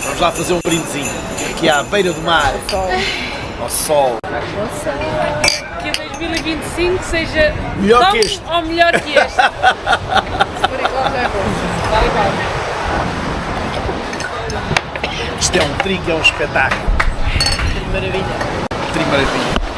Vamos lá fazer um brindezinho. Aqui à beira do mar. Ao sol. Que 2025 seja Melhor tão que este. ou melhor que este. Se for igual, já é bom. Vale igual. Isto é um trinco, é um espetáculo. Maravilha. Maravilha.